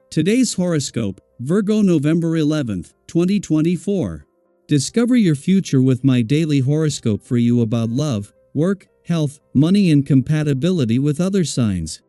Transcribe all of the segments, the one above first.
Today's horoscope, Virgo November 11th, 2024. Discover your future with my daily horoscope for you about love, work, health, money and compatibility with other signs.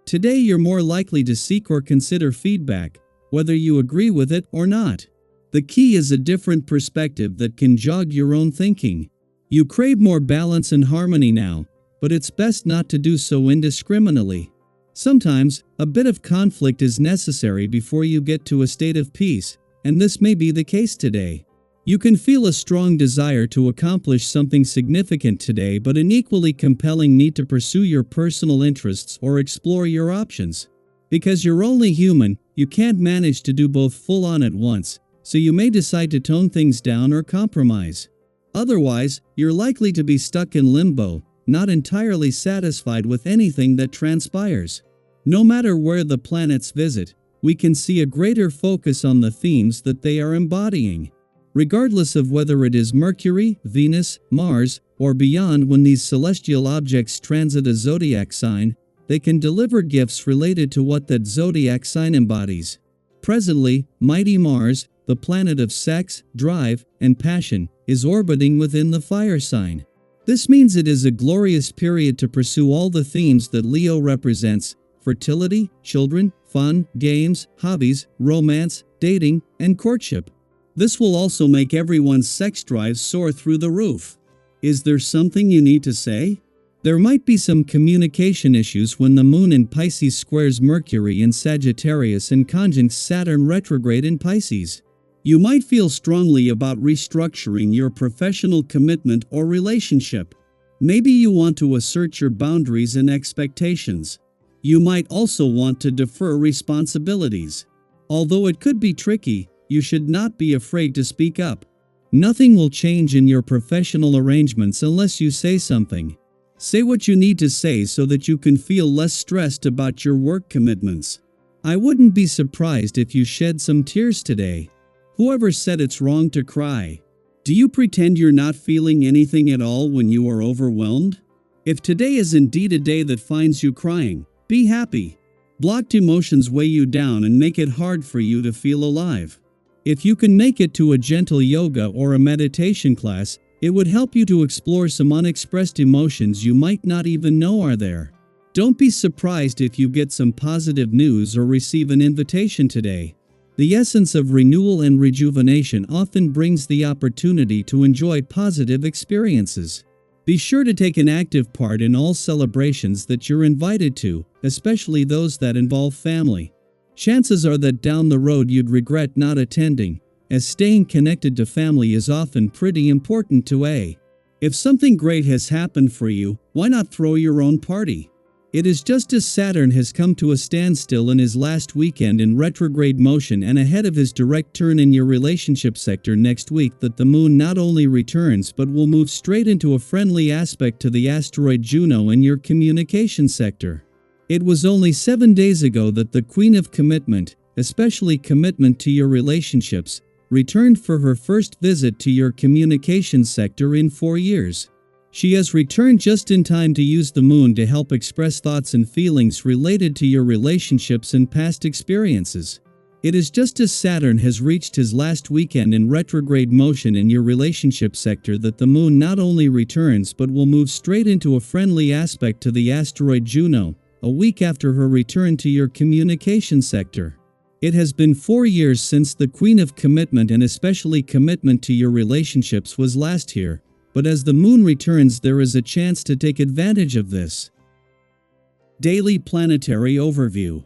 Today you're more likely to seek or consider feedback, whether you agree with it or not. The key is a different perspective that can jog your own thinking. You crave more balance and harmony now, but it's best not to do so indiscriminately. Sometimes, a bit of conflict is necessary before you get to a state of peace, and this may be the case today. You can feel a strong desire to accomplish something significant today, but an equally compelling need to pursue your personal interests or explore your options. Because you're only human, you can't manage to do both full on at once, so you may decide to tone things down or compromise. Otherwise, you're likely to be stuck in limbo, not entirely satisfied with anything that transpires. No matter where the planets visit, we can see a greater focus on the themes that they are embodying. Regardless of whether it is Mercury, Venus, Mars, or beyond, when these celestial objects transit a zodiac sign, they can deliver gifts related to what that zodiac sign embodies. Presently, mighty Mars, the planet of sex, drive, and passion, is orbiting within the fire sign. This means it is a glorious period to pursue all the themes that Leo represents: fertility, children, fun, games, hobbies, romance, dating, and courtship. This will also make everyone's sex drive soar through the roof. Is there something you need to say? There might be some communication issues when the Moon in Pisces squares Mercury in Sagittarius and conjuncts Saturn retrograde in Pisces. You might feel strongly about restructuring your professional commitment or relationship. Maybe you want to assert your boundaries and expectations. You might also want to defer responsibilities. Although it could be tricky, you should not be afraid to speak up. Nothing will change in your professional arrangements unless you say something. Say what you need to say so that you can feel less stressed about your work commitments. I wouldn't be surprised if you shed some tears today. Whoever said it's wrong to cry? Do you pretend you're not feeling anything at all when you are overwhelmed? If today is indeed a day that finds you crying, be happy. Blocked emotions weigh you down and make it hard for you to feel alive. If you can make it to a gentle yoga or a meditation class, it would help you to explore some unexpressed emotions you might not even know are there. Don't be surprised if you get some positive news or receive an invitation today. The essence of renewal and rejuvenation often brings the opportunity to enjoy positive experiences. Be sure to take an active part in all celebrations that you're invited to, especially those that involve family. Chances are that down the road you'd regret not attending, as staying connected to family is often pretty important to A. If something great has happened for you, why not throw your own party? It is just as Saturn has come to a standstill in his last weekend in retrograde motion and ahead of his direct turn in your relationship sector next week that the Moon not only returns but will move straight into a friendly aspect to the asteroid Juno in your communication sector. It was only 7 days ago that the Queen of Commitment, especially commitment to your relationships, returned for her first visit to your communication sector in 4 years. She has returned just in time to use the Moon to help express thoughts and feelings related to your relationships and past experiences. It is just as Saturn has reached his last weekend in retrograde motion in your relationship sector that the Moon not only returns but will move straight into a friendly aspect to the asteroid Juno, a week after her return to your communication sector. It has been 4 years since the Queen of Commitment and especially commitment to your relationships was last here. But as the Moon returns, there is a chance to take advantage of this. Daily Planetary Overview.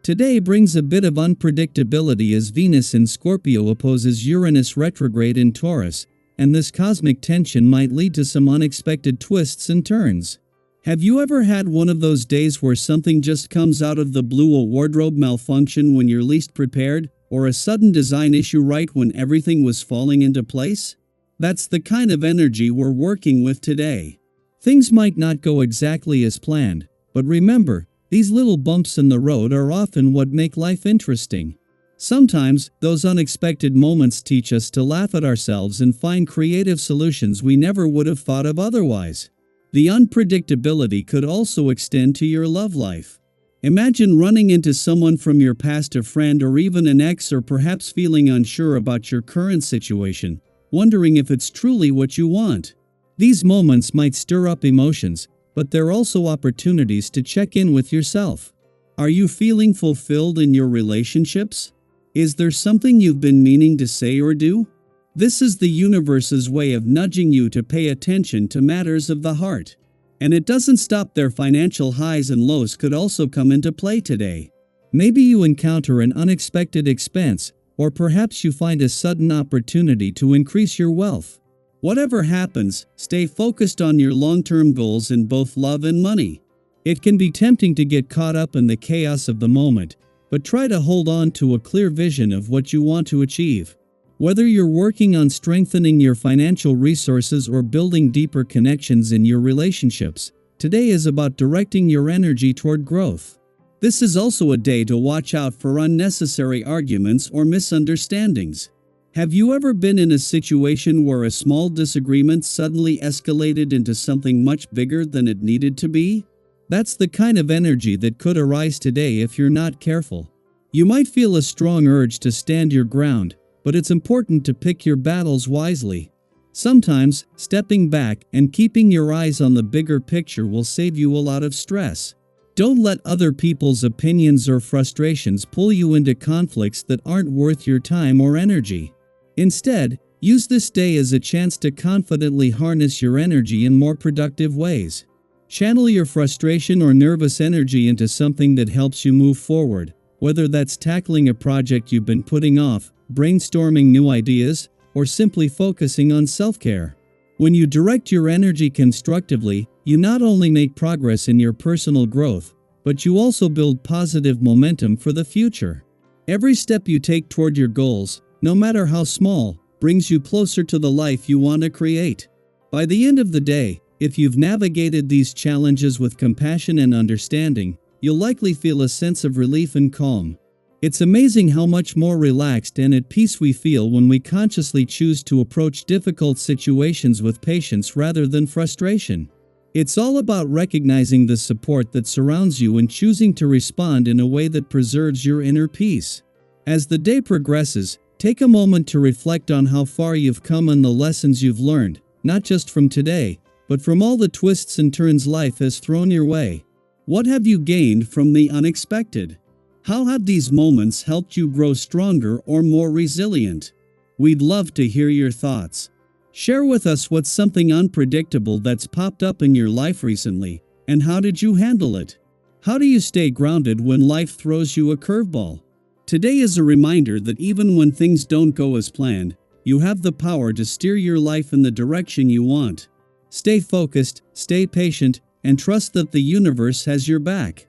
Today brings a bit of unpredictability as Venus in Scorpio opposes Uranus retrograde in Taurus, and this cosmic tension might lead to some unexpected twists and turns. Have you ever had one of those days where something just comes out of the blue, a wardrobe malfunction when you're least prepared, or a sudden design issue right when everything was falling into place? That's the kind of energy we're working with today. Things might not go exactly as planned, but remember, these little bumps in the road are often what make life interesting. Sometimes, those unexpected moments teach us to laugh at ourselves and find creative solutions we never would have thought of otherwise. The unpredictability could also extend to your love life. Imagine running into someone from your past, a friend or even an ex, or perhaps feeling unsure about your current situation, wondering if it's truly what you want. These moments might stir up emotions, but they're also opportunities to check in with yourself. Are you feeling fulfilled in your relationships? Is there something you've been meaning to say or do? This is the universe's way of nudging you to pay attention to matters of the heart. And it doesn't stop there. Financial highs and lows could also come into play today. Maybe you encounter an unexpected expense, or perhaps you find a sudden opportunity to increase your wealth. Whatever happens, stay focused on your long-term goals in both love and money. It can be tempting to get caught up in the chaos of the moment, but try to hold on to a clear vision of what you want to achieve. Whether you're working on strengthening your financial resources or building deeper connections in your relationships, today is about directing your energy toward growth. This is also a day to watch out for unnecessary arguments or misunderstandings. Have you ever been in a situation where a small disagreement suddenly escalated into something much bigger than it needed to be? That's the kind of energy that could arise today if you're not careful. You might feel a strong urge to stand your ground, but it's important to pick your battles wisely. Sometimes, stepping back and keeping your eyes on the bigger picture will save you a lot of stress. Don't let other people's opinions or frustrations pull you into conflicts that aren't worth your time or energy. Instead, use this day as a chance to confidently harness your energy in more productive ways. Channel your frustration or nervous energy into something that helps you move forward, whether that's tackling a project you've been putting off, brainstorming new ideas, or simply focusing on self-care. When you direct your energy constructively, you not only make progress in your personal growth, but you also build positive momentum for the future. Every step you take toward your goals, no matter how small, brings you closer to the life you want to create. By the end of the day, if you've navigated these challenges with compassion and understanding, you'll likely feel a sense of relief and calm. It's amazing how much more relaxed and at peace we feel when we consciously choose to approach difficult situations with patience rather than frustration. It's all about recognizing the support that surrounds you and choosing to respond in a way that preserves your inner peace. As the day progresses, take a moment to reflect on how far you've come and the lessons you've learned, not just from today, but from all the twists and turns life has thrown your way. What have you gained from the unexpected? How have these moments helped you grow stronger or more resilient? We'd love to hear your thoughts. Share with us what's something unpredictable that's popped up in your life recently, and how did you handle it? How do you stay grounded when life throws you a curveball? Today is a reminder that even when things don't go as planned, you have the power to steer your life in the direction you want. Stay focused, stay patient, and trust that the universe has your back.